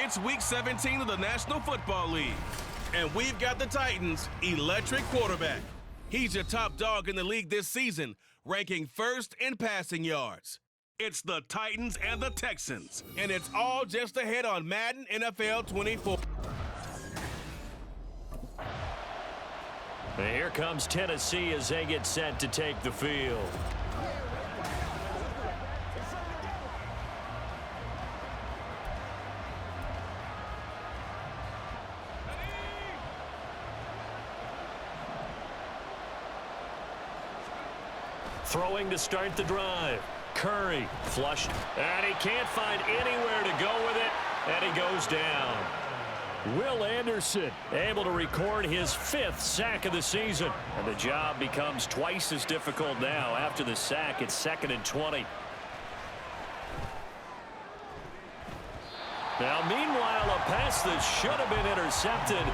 It's Week 17 of the National Football League, and we've got the Titans' electric quarterback. He's your top dog in the league this season, ranking first in passing yards. It's the Titans and the Texans, and it's all just ahead on Madden NFL 24. And here comes Tennessee as they get set to take the field. Throwing to start the drive. Curry flushed, and he can't find anywhere to go with it, and he goes down. Will Anderson able to record his 5th sack of the season, and the job becomes twice as difficult now. After the sack, it's 2nd and 20. Now, meanwhile, a pass that should have been intercepted,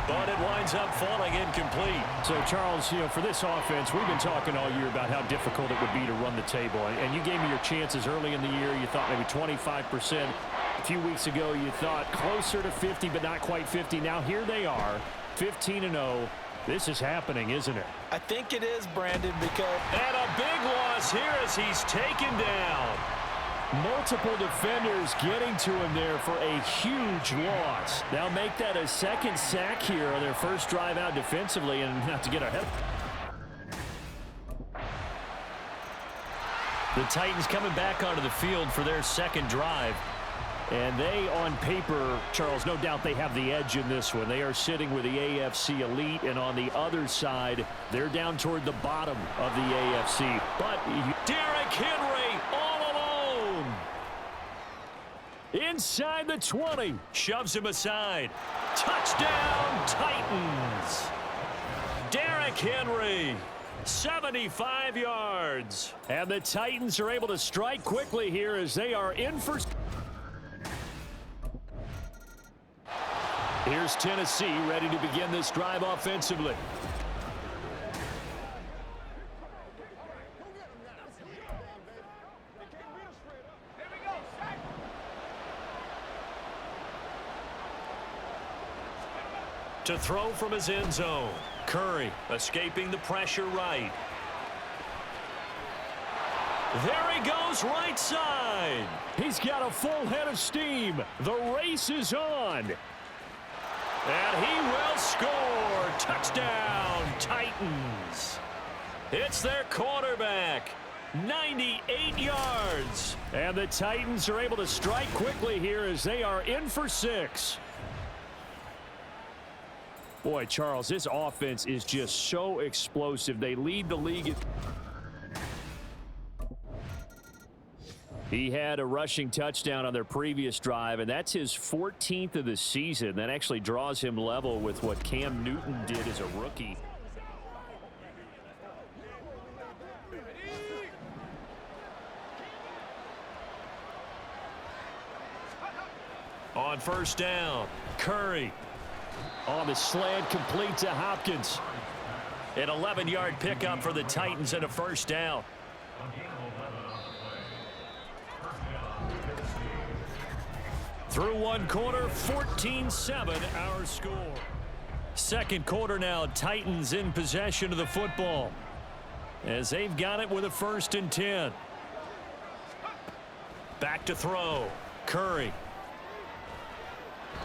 but it winds up falling incomplete. So, Charles, for this offense, we've been talking all year about how difficult it would be to run the table. And you gave me your chances early in the year. You thought maybe 25%. A few weeks ago, you thought closer to 50, but not quite 50. Now, here they are, 15-0. This is happening, isn't it? I think it is, Brandon, because... And a big loss here as he's taken down. Multiple defenders getting to him there for a huge loss. Now make that a 2nd sack here on their first drive out defensively, and not to get ahead. The Titans coming back onto the field for their 2nd drive. And they, on paper, Charles, no doubt they have the edge in this one. They are sitting with the AFC elite, and on the other side, they're down toward the bottom of the AFC. But Derrick Henry all alone. Inside the 20. Shoves him aside. Touchdown, Titans. Derrick Henry, 75 yards. And the Titans are able to strike quickly here as they are in for... Here's Tennessee ready to begin this drive offensively. To throw from his end zone. Curry escaping the pressure right. There he goes right side. He's got a full head of steam. The race is on. And he will score. Touchdown, Titans. It's their quarterback. 98 yards. And the Titans are able to strike quickly here as they are in for 6. Boy, Charles, this offense is just so explosive. They lead the league. He had a rushing touchdown on their previous drive, and that's his 14th of the season. That actually draws him level with what Cam Newton did as a rookie. On first down, Curry. On the slant, complete to Hopkins. An 11-yard pickup for the Titans and a first down. Through one quarter, 14-7 our score. 2nd quarter now, Titans in possession of the football as they've got it with a 1st and 10. Back to throw. Curry.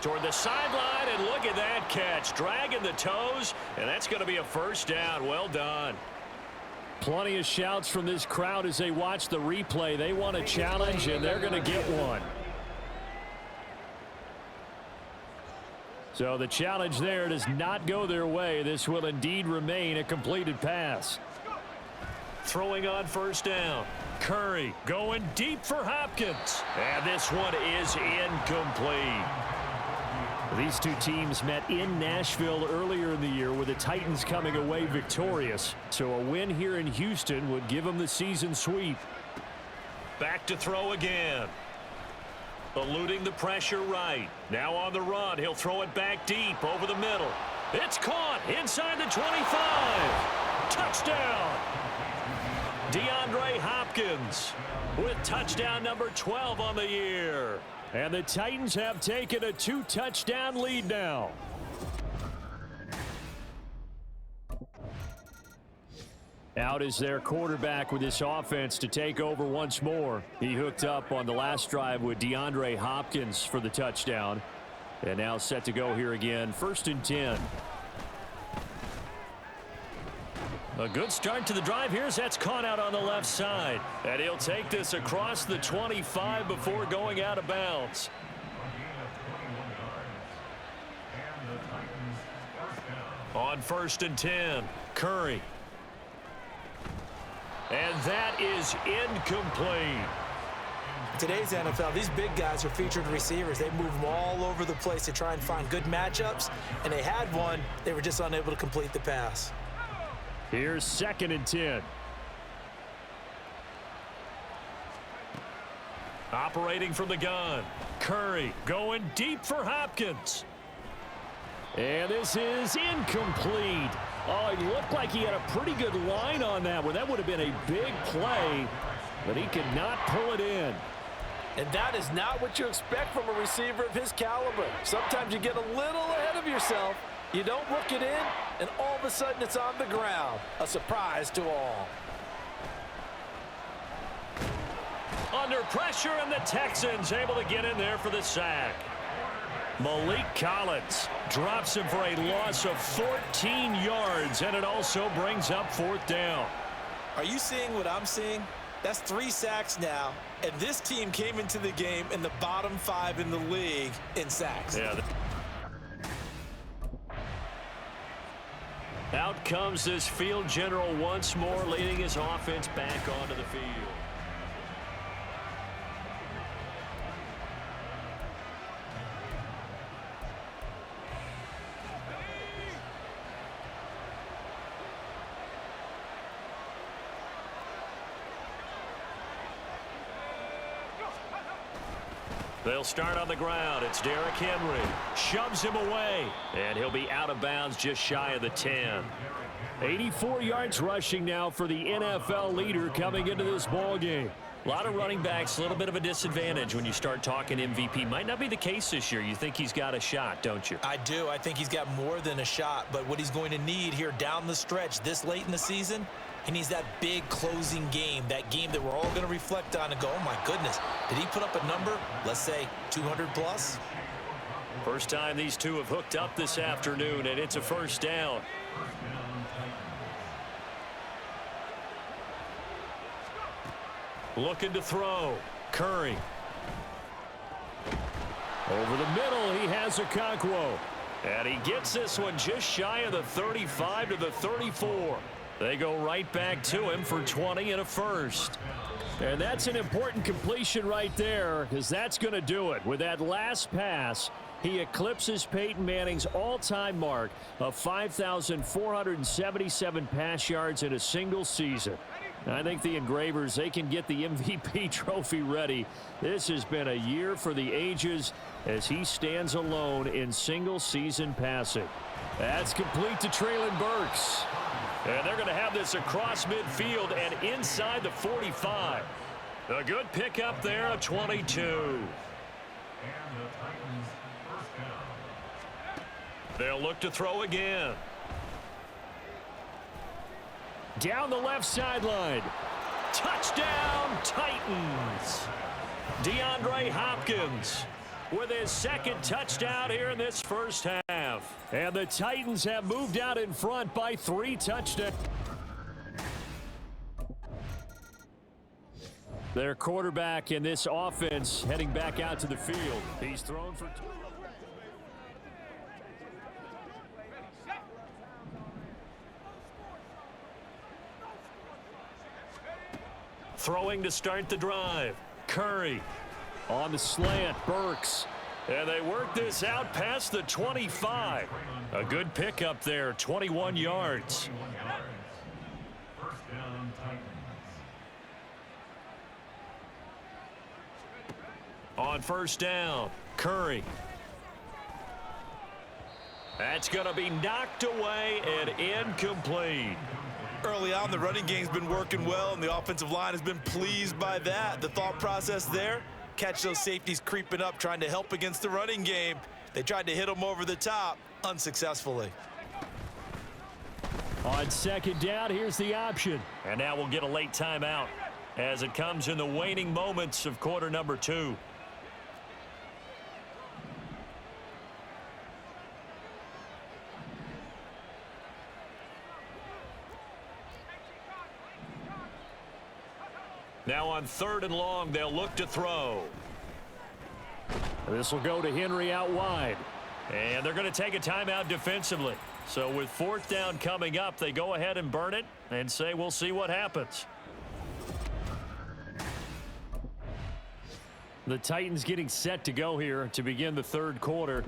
Toward the sideline, and look at that catch. Dragging the toes, and that's going to be a first down. Well done. Plenty of shouts from this crowd as they watch the replay. They want a challenge, and they're going to get one. So the challenge there does not go their way. This will indeed remain a completed pass. Throwing on first down. Curry going deep for Hopkins. And this one is incomplete. These two teams met in Nashville earlier in the year with the Titans coming away victorious. So a win here in Houston would give them the season sweep. Back to throw again. Eluding the pressure right. Now on the run. He'll throw it back deep over the middle. It's caught inside the 25. Touchdown. DeAndre Hopkins Hopkins with touchdown number 12 on the year. And the Titans have taken a 2-touchdown lead now. Out is their quarterback with this offense to take over once more. He hooked up on the last drive with DeAndre Hopkins for the touchdown. And now set to go here again. 1st and 10. A good start to the drive. Here's that's caught out on the left side. And he'll take this across the 25 before going out of bounds. On 1st and 10, Curry. And that is incomplete. Today's NFL, these big guys are featured receivers. They move them all over the place to try and find good matchups, and they had one. They were just unable to complete the pass. Here's 2nd and 10. Operating from the gun, Curry going deep for Hopkins. And this is incomplete. Oh, he looked like he had a pretty good line on that one. That would have been a big play, but he could not pull it in. And that is not what you expect from a receiver of his caliber. Sometimes you get a little ahead of yourself. You don't look it in, and all of a sudden it's on the ground. A surprise to all. Under pressure, and the Texans able to get in there for the sack. Malik Collins drops him for a loss of 14 yards, and it also brings up 4th down. Are you seeing what I'm seeing? That's 3 sacks now, and this team came into the game in the bottom 5 in the league in sacks. Yeah. Out comes this field general once more, leading his offense back onto the field. They'll start on the ground. It's Derrick Henry. Shoves him away. And he'll be out of bounds just shy of the 10. 84 yards rushing now for the NFL leader coming into this ball game. A lot of running backs, a little bit of a disadvantage when you start talking MVP. Might not be the case this year. You think he's got a shot, don't you? I do. I think he's got more than a shot. But what he's going to need here down the stretch this late in the season, he needs that big closing game, that game that we're all going to reflect on and go, oh, my goodness, did he put up a number, let's say 200 plus? First time these two have hooked up this afternoon, and it's a 1st down. Looking to throw. Curry. Over the middle, he has Okonkwo. And he gets this one just shy of the 35 to the 34. They go right back to him for 20 and a 1st. And that's an important completion right there, because that's going to do it. With that last pass, he eclipses Peyton Manning's all-time mark of 5,477 pass yards in a single season. I think the Engravers, they can get the MVP trophy ready. This has been a year for the ages as he stands alone in single-season passing. That's complete to Treylon Burks. And they're going to have this across midfield and inside the 45. A good pickup there, a 22. They'll look to throw again. Down the left sideline. Touchdown, Titans. DeAndre Hopkins with his 2nd touchdown here in this 1st half. And the Titans have moved out in front by 3 touchdowns. Their quarterback in this offense heading back out to the field. He's thrown for 2. Throwing to start the drive. Curry. On the slant, Burks. And they work this out past the 25. A good pickup there, 21 yards. On 1st down, Curry. That's going to be knocked away and incomplete. Early on, the running game's been working well, and the offensive line has been pleased by that. The thought process there, catch those safeties creeping up, trying to help against the running game. They tried to hit them over the top, unsuccessfully. On second down, here's the option. And now we'll get a late timeout as it comes in the waning moments of quarter number 2. Now on 3rd and long, they'll look to throw. This will go to Henry out wide. And they're going to take a timeout defensively. So with 4th down coming up, they go ahead and burn it and say we'll see what happens. The Titans getting set to go here to begin the 3rd quarter.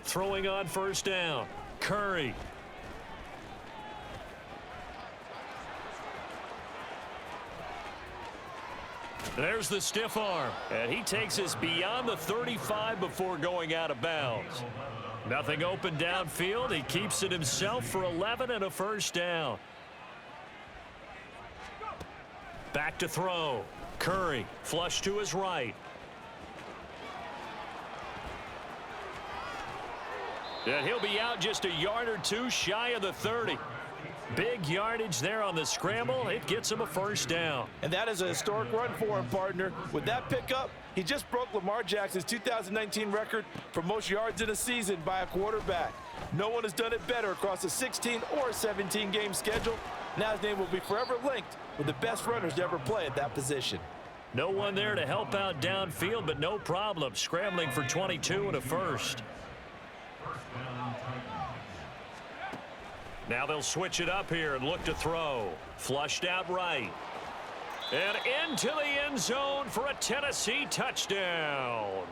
Throwing on 1st down, Curry. There's the stiff arm, and he takes us beyond the 35 before going out of bounds. Nothing open downfield. He keeps it himself for 11 and a 1st down. Back to throw. Curry, flush to his right. And he'll be out just a yard or 2 shy of the 30. Big yardage there on the scramble. It gets him a 1st down. And that is a historic run for him, partner. With that pickup, he just broke Lamar Jackson's 2019 record for most yards in a season by a quarterback. No one has done it better across a 16 or 17-game schedule. Now his name will be forever linked with the best runners to ever play at that position. No one there to help out downfield, but no problem. Scrambling for 22 and a 1st. Now they'll switch it up here and look to throw. Flushed out right. And into the end zone for a Tennessee touchdown.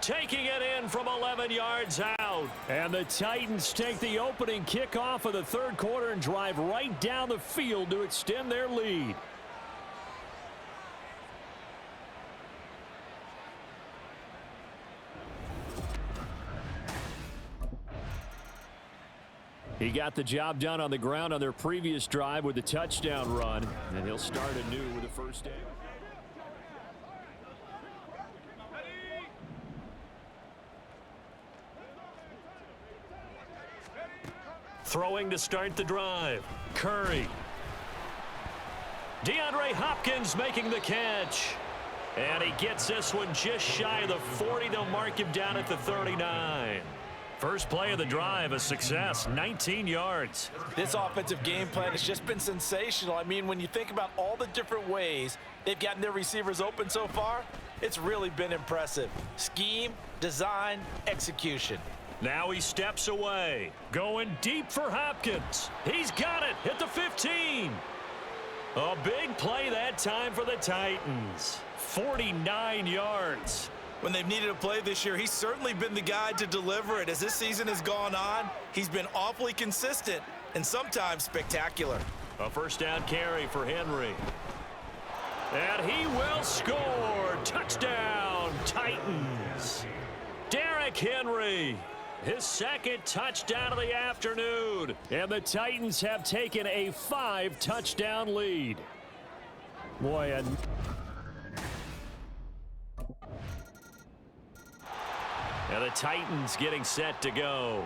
Taking it in from 11 yards out. And the Titans take the opening kickoff of the 3rd quarter and drive right down the field to extend their lead. He got the job done on the ground on their previous drive with the touchdown run, and he'll start anew with a 1st down. Throwing to start the drive. Curry. DeAndre Hopkins making the catch. And he gets this one just shy of the 40. They'll mark him down at the 39. First play of the drive, a success, 19 yards. This offensive game plan has just been sensational. I mean, when you think about all the different ways they've gotten their receivers open so far, it's really been impressive. Scheme, design, execution. Now he steps away, going deep for Hopkins. He's got it at the 15. A big play that time for the Titans. 49 yards. When they've needed a play this year, he's certainly been the guy to deliver it. As this season has gone on, he's been awfully consistent and sometimes spectacular. A 1st down carry for Henry. And he will score. Touchdown, Titans. Derrick Henry, his 2nd touchdown of the afternoon. And the Titans have taken a 5-touchdown lead. Boy, and the Titans getting set to go.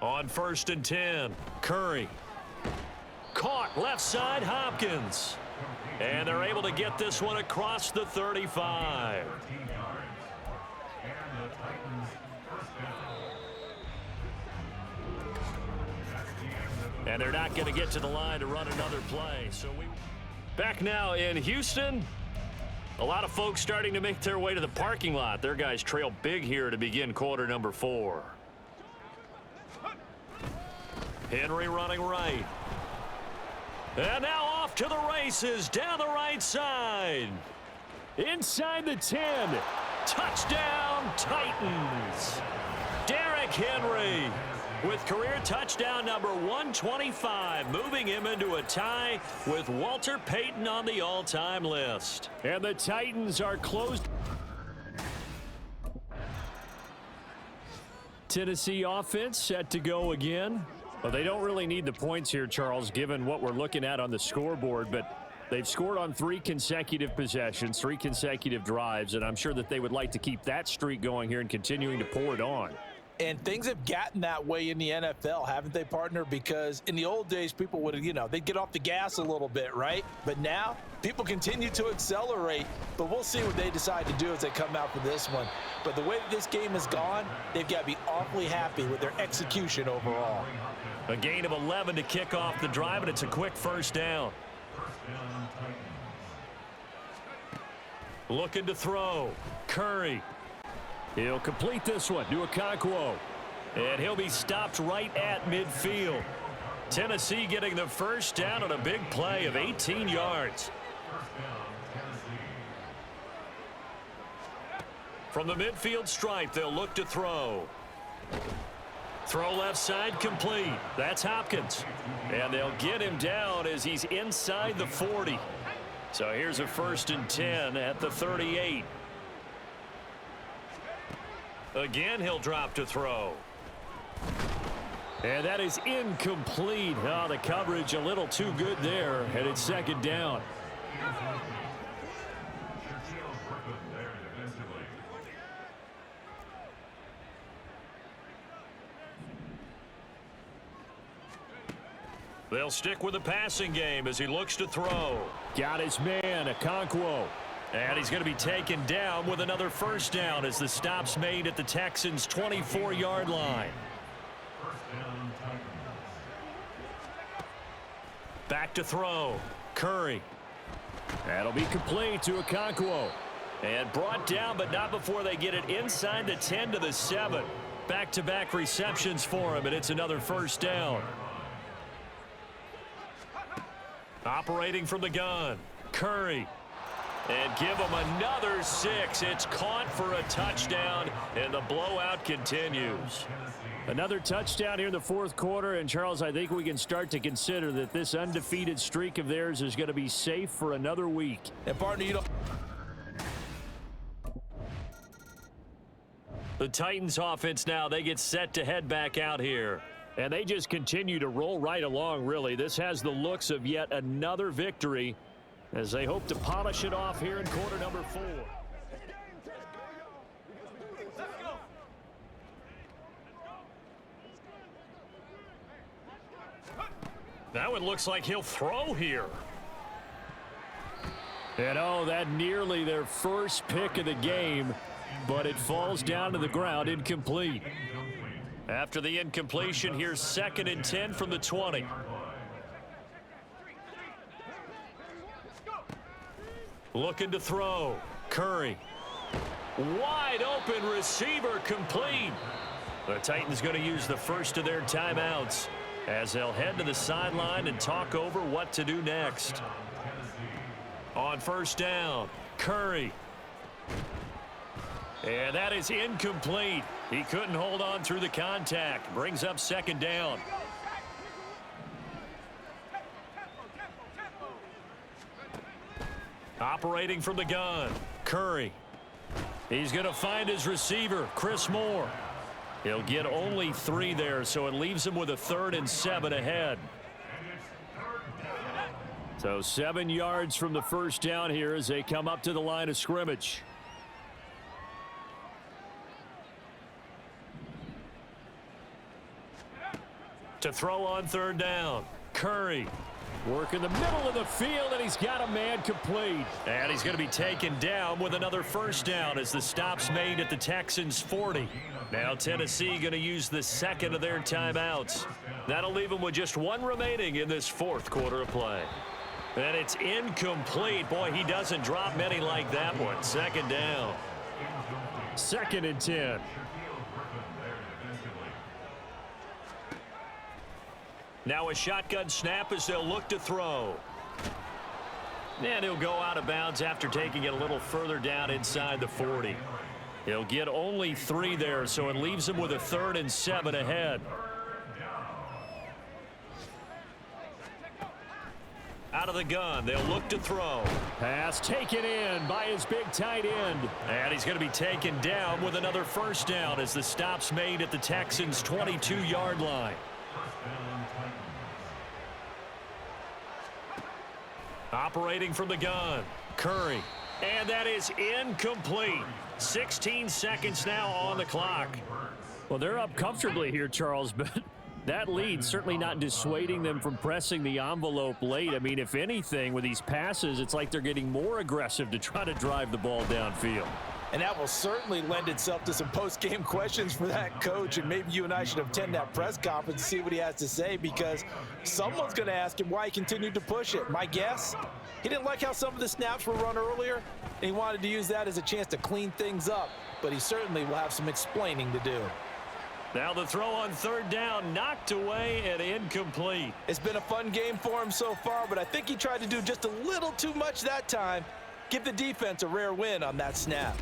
On 1st and 10, Curry. Caught left side, Hopkins. And they're able to get this one across the 35. And they're not going to get to the line to run another play. So back now in Houston. A lot of folks starting to make their way to the parking lot. Their guys trail big here to begin quarter number 4. Henry running right. And now off to the races down the right side. Inside the 10. Touchdown, Titans. Henry with career touchdown number 125, moving him into a tie with Walter Payton on the all-time list. And the Titans are closed. Tennessee offense set to go again. Well, they don't really need the points here, Charles, given what we're looking at on the scoreboard, but they've scored on 3 consecutive possessions, 3 consecutive drives, and I'm sure that they would like to keep that streak going here and continuing to pour it on. And things have gotten that way in the NFL, haven't they, partner? Because in the old days, people would, they'd get off the gas a little bit, right? But now, people continue to accelerate. But we'll see what they decide to do as they come out for this one. But the way that this game has gone, they've got to be awfully happy with their execution overall. A gain of 11 to kick off the drive, and it's a quick first down. Looking to throw. Curry. He'll complete this one to Okonkwo. And he'll be stopped right at midfield. Tennessee getting the first down on a big play of 18 yards. From the midfield stripe, they'll look to throw. Throw left side complete. That's Hopkins. And they'll get him down as he's inside the 40. So here's a 1st and 10 at the 38. Again, he'll drop to throw. And that is incomplete. Oh, the coverage a little too good there, and it's 2nd down. They'll stick with the passing game as he looks to throw. Got his man, Okonkwo. And he's going to be taken down with another first down as the stop's made at the Texans' 24-yard line. Back to throw. Curry. That'll be complete to Okonkwo. And brought down, but not before they get it inside the 10 to the 7. Back-to-back receptions for him, and it's another first down. Operating from the gun. Curry. And give them another 6. It's caught for a touchdown, and the blowout continues. Another touchdown here in the 4th quarter, and Charles, I think we can start to consider that this undefeated streak of theirs is going to be safe for another week. And partner, The Titans offense now, they get set to head back out here. And they just continue to roll right along, really. This has the looks of yet another victory as they hope to polish it off here in quarter number 4. Now it looks like he'll throw here. And oh, that nearly their first pick of the game, but it falls down to the ground incomplete. After the incompletion, here's 2nd and 10 from the 20. Looking to throw. Curry. Wide open receiver complete. The Titans going to use the first of their timeouts as they'll head to the sideline and talk over what to do next. On first down, Curry. And that is incomplete. He couldn't hold on through the contact. Brings up 2nd down. Operating from the gun, Curry. He's going to find his receiver, Chris Moore. He'll get only 3 there, so it leaves him with a 3rd and 7 ahead. So 7 yards from the first down here as they come up to the line of scrimmage. To throw on 3rd down, Curry. Work in the middle of the field, and he's got a man complete. And he's going to be taken down with another first down as the stop's made at the Texans' 40. Now Tennessee going to use the 2nd of their timeouts. That'll leave them with just 1 remaining in this 4th quarter of play. And it's incomplete. Boy, he doesn't drop many like that one. 2nd down. 2nd and 10. Now a shotgun snap as they'll look to throw. And he'll go out of bounds after taking it a little further down inside the 40. He'll get only 3 there, so it leaves him with a 3rd and 7 ahead. Out of the gun, they'll look to throw. Pass taken in by his big tight end. And he's going to be taken down with another first down as the stop's made at the Texans' 22-yard line. Operating from the gun, Curry. And that is incomplete. 16 seconds now on the clock. Well, they're up comfortably here, Charles, but that lead certainly not dissuading them from pressing the envelope late. I mean, if anything, with these passes, it's like they're getting more aggressive to try to drive the ball downfield. And that will certainly lend itself to some post-game questions for that coach, and maybe you and I should attend that press conference and see what he has to say, because someone's going to ask him why he continued to push it. My guess, he didn't like how some of the snaps were run earlier, and he wanted to use that as a chance to clean things up, but he certainly will have some explaining to do. Now the throw on 3rd down, knocked away and incomplete. It's been a fun game for him so far, but I think he tried to do just a little too much that time. Give the defense a rare win on that snap.